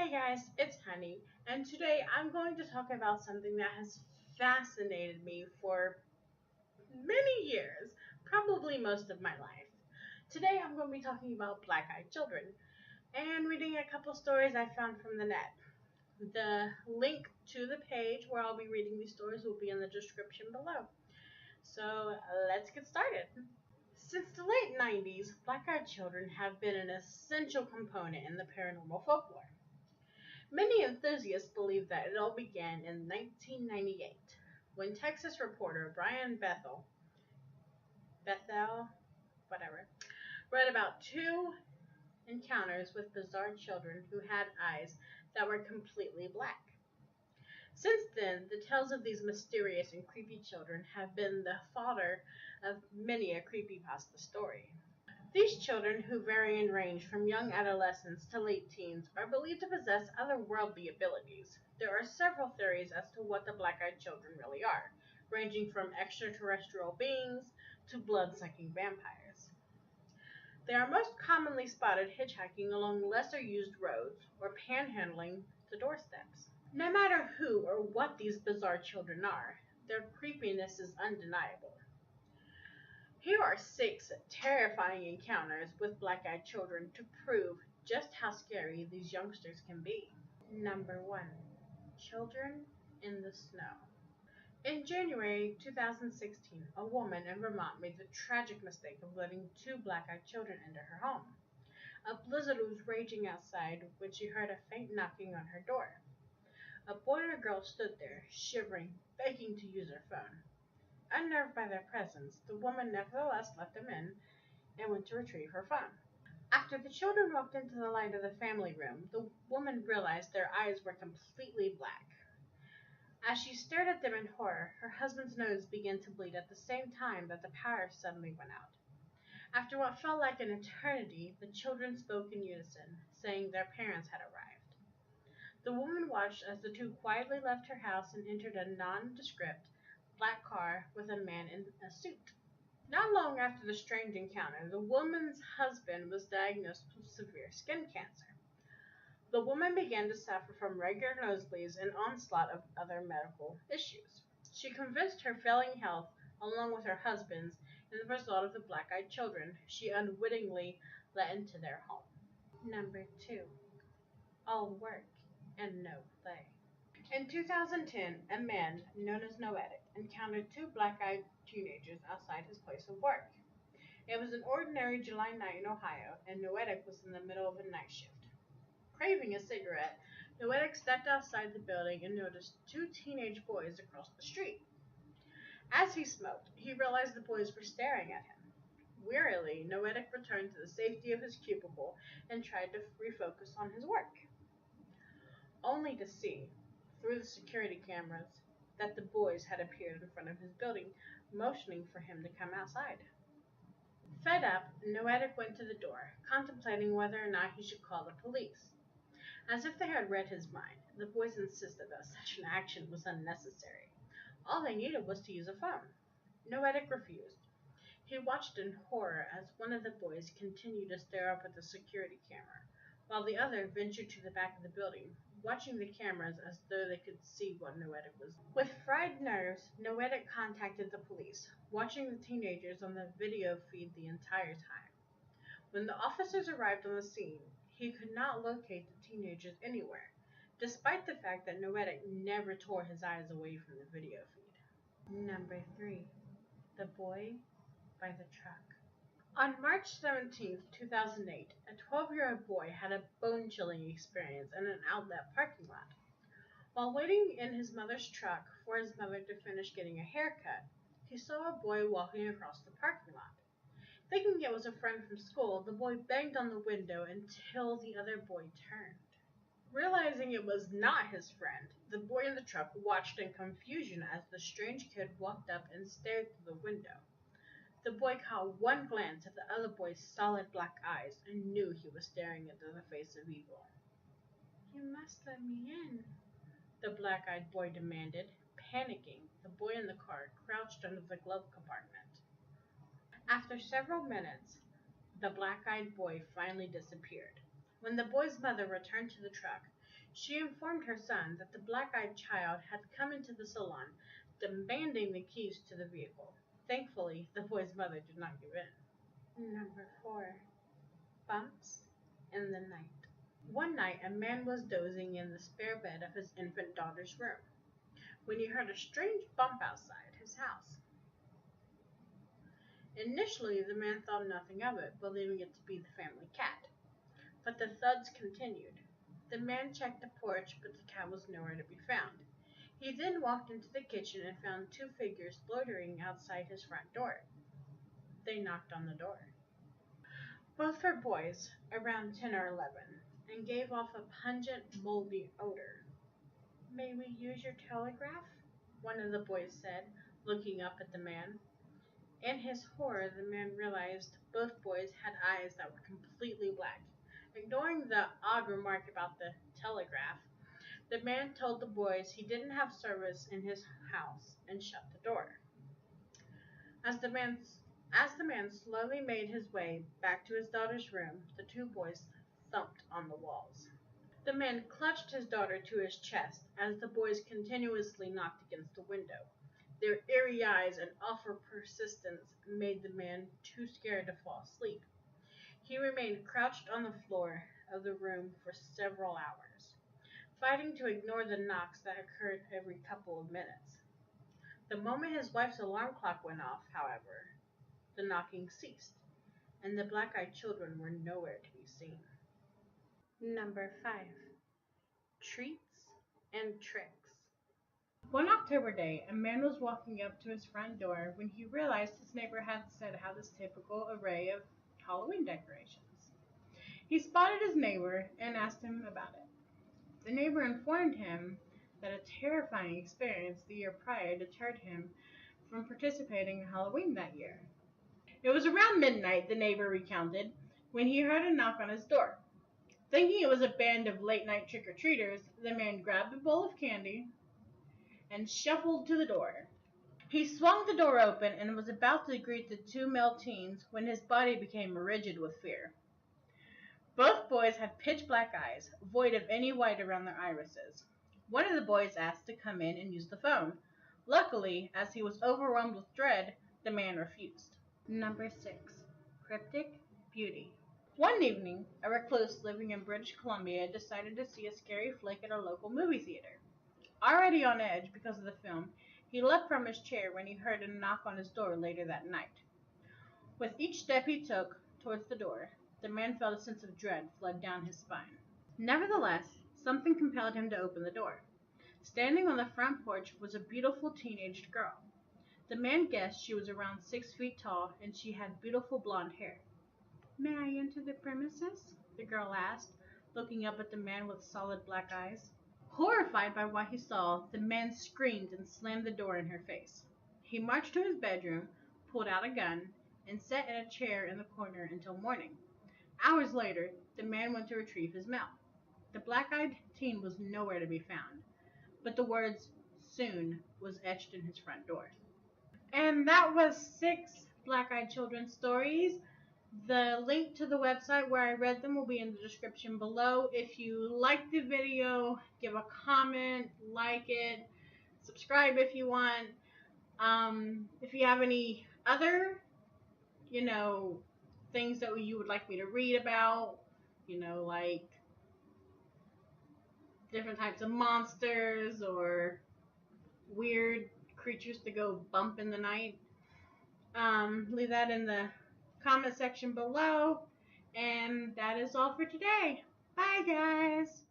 Hey guys, it's Honey, and today I'm going to talk about something that has fascinated me for many years, probably most of my life. Today I'm going to be talking about black-eyed children and reading a couple stories I found from the net. The link to the page where I'll be reading these stories will be in the description below. So let's get started. Since the late 90s, black-eyed children have been an essential component in the paranormal folklore. Many enthusiasts believe that it all began in 1998 when Texas reporter Brian Bethel, whatever, read about two encounters with bizarre children who had eyes that were completely black. Since then, the tales of these mysterious and creepy children have been the fodder of many a creepypasta story. These children, who vary in range from young adolescents to late teens, are believed to possess otherworldly abilities. There are several theories as to what the black-eyed children really are, ranging from extraterrestrial beings to blood-sucking vampires. They are most commonly spotted hitchhiking along lesser-used roads or panhandling the doorsteps. No matter who or what these bizarre children are, their creepiness is undeniable. Here are 6 terrifying encounters with black-eyed children to prove just how scary these youngsters can be. Number 1. Children in the snow. In January 2016, a woman in Vermont made the tragic mistake of letting 2 black-eyed children into her home. A blizzard was raging outside when she heard a faint knocking on her door. A boy and a girl stood there, shivering, begging to use her phone. Unnerved by their presence, the woman nevertheless let them in and went to retrieve her phone. After the children walked into the light of the family room, the woman realized their eyes were completely black. As she stared at them in horror, her husband's nose began to bleed at the same time that the power suddenly went out. After what felt like an eternity, the children spoke in unison, saying their parents had arrived. The woman watched as the 2 quietly left her house and entered a nondescript black car with a man in a suit. Not long after the strange encounter, the woman's husband was diagnosed with severe skin cancer. The woman began to suffer from regular nosebleeds and onslaught of other medical issues. She convinced her failing health, along with her husband's, and the result of the black-eyed children she unwittingly let into their home. Number 2. All work and no play. In 2010, a man known as Noetic encountered 2 black-eyed teenagers outside his place of work. It was an ordinary July night in Ohio, and Noetic was in the middle of a night shift. Craving a cigarette, Noetic stepped outside the building and noticed 2 teenage boys across the street. As he smoked, he realized the boys were staring at him. Wearily, Noetic returned to the safety of his cubicle and tried to refocus on his work, only to see, through the security cameras, that the boys had appeared in front of his building, motioning for him to come outside. Fed up, Noetic went to the door, contemplating whether or not he should call the police. As if they had read his mind, the boys insisted that such an action was unnecessary. All they needed was to use a phone. Noetic refused. He watched in horror as one of the boys continued to stare up at the security camera, while the other ventured to the back of the building, watching the cameras as though they could see what Noetic was doing. With fried nerves, Noetic contacted the police, watching the teenagers on the video feed the entire time. When the officers arrived on the scene, he could not locate the teenagers anywhere, despite the fact that Noetic never tore his eyes away from the video feed. Number 3. The Boy by the Truck. On March 17, 2008, a 12-year-old boy had a bone-chilling experience in an outlet parking lot. While waiting in his mother's truck for his mother to finish getting a haircut, he saw a boy walking across the parking lot. Thinking it was a friend from school, the boy banged on the window until the other boy turned. Realizing it was not his friend, the boy in the truck watched in confusion as the strange kid walked up and stared through the window. The boy caught one glance at the other boy's solid black eyes and knew he was staring into the face of evil. "You must let me in," the black-eyed boy demanded. Panicking, the boy in the car crouched under the glove compartment. After several minutes, the black-eyed boy finally disappeared. When the boy's mother returned to the truck, She informed her son that the black-eyed child had come into the salon, demanding the keys to the vehicle. Thankfully, the boy's mother did not give in. Number 4. Bumps in the night. One night, a man was dozing in the spare bed of his infant daughter's room when he heard a strange bump outside his house. Initially, the man thought nothing of it, believing it to be the family cat. But the thuds continued. The man checked the porch, but the cat was nowhere to be found. He then walked into the kitchen and found 2 figures loitering outside his front door. They knocked on the door. Both were boys, around 10 or 11, and gave off a pungent, moldy odor. "May we use your telegraph?" one of the boys said, looking up at the man. In his horror, the man realized both boys had eyes that were completely black. Ignoring the odd remark about the telegraph, the man told the boys he didn't have service in his house and shut the door. As the man slowly made his way back to his daughter's room, the 2 boys thumped on the walls. The man clutched his daughter to his chest as the boys continuously knocked against the window. Their eerie eyes and awful persistence made the man too scared to fall asleep. He remained crouched on the floor of the room for several hours, fighting to ignore the knocks that occurred every couple of minutes. The moment his wife's alarm clock went off, however, the knocking ceased, and the black-eyed children were nowhere to be seen. Number 5. Treats and Tricks. One October day, a man was walking up to his front door when he realized his neighbor had set out his typical array of Halloween decorations. He spotted his neighbor and asked him about it. The neighbor informed him that a terrifying experience the year prior deterred him from participating in Halloween that year. It was around midnight, the neighbor recounted, when he heard a knock on his door. Thinking it was a band of late-night trick-or-treaters, the man grabbed a bowl of candy and shuffled to the door. He swung the door open and was about to greet the 2 male teens when his body became rigid with fear. Both boys had pitch-black eyes, void of any white around their irises. One of the boys asked to come in and use the phone. Luckily, as he was overwhelmed with dread, the man refused. Number 6. Cryptic Beauty. One evening, a recluse living in British Columbia decided to see a scary flick at a local movie theater. Already on edge because of the film, he leapt from his chair when he heard a knock on his door later that night. With each step he took towards the door, the man felt a sense of dread flood down his spine. Nevertheless, something compelled him to open the door. Standing on the front porch was a beautiful teenaged girl. The man guessed she was around 6 feet tall, and she had beautiful blonde hair. "May I enter the premises?" the girl asked, looking up at the man with solid black eyes. Horrified by what he saw, the man screamed and slammed the door in her face. He marched to his bedroom, pulled out a gun, and sat in a chair in the corner until morning. Hours later, the man went to retrieve his mail. The black-eyed teen was nowhere to be found, but the words "soon" was etched in his front door. And that was 6 black-eyed children's stories. The link to the website where I read them will be in the description below. If you liked the video, give a comment, like it, subscribe if you want. If you have any other, things that you would like me to read about, like different types of monsters or weird creatures to go bump in the night, leave that in the comment section below. And that is all for today. Bye, guys.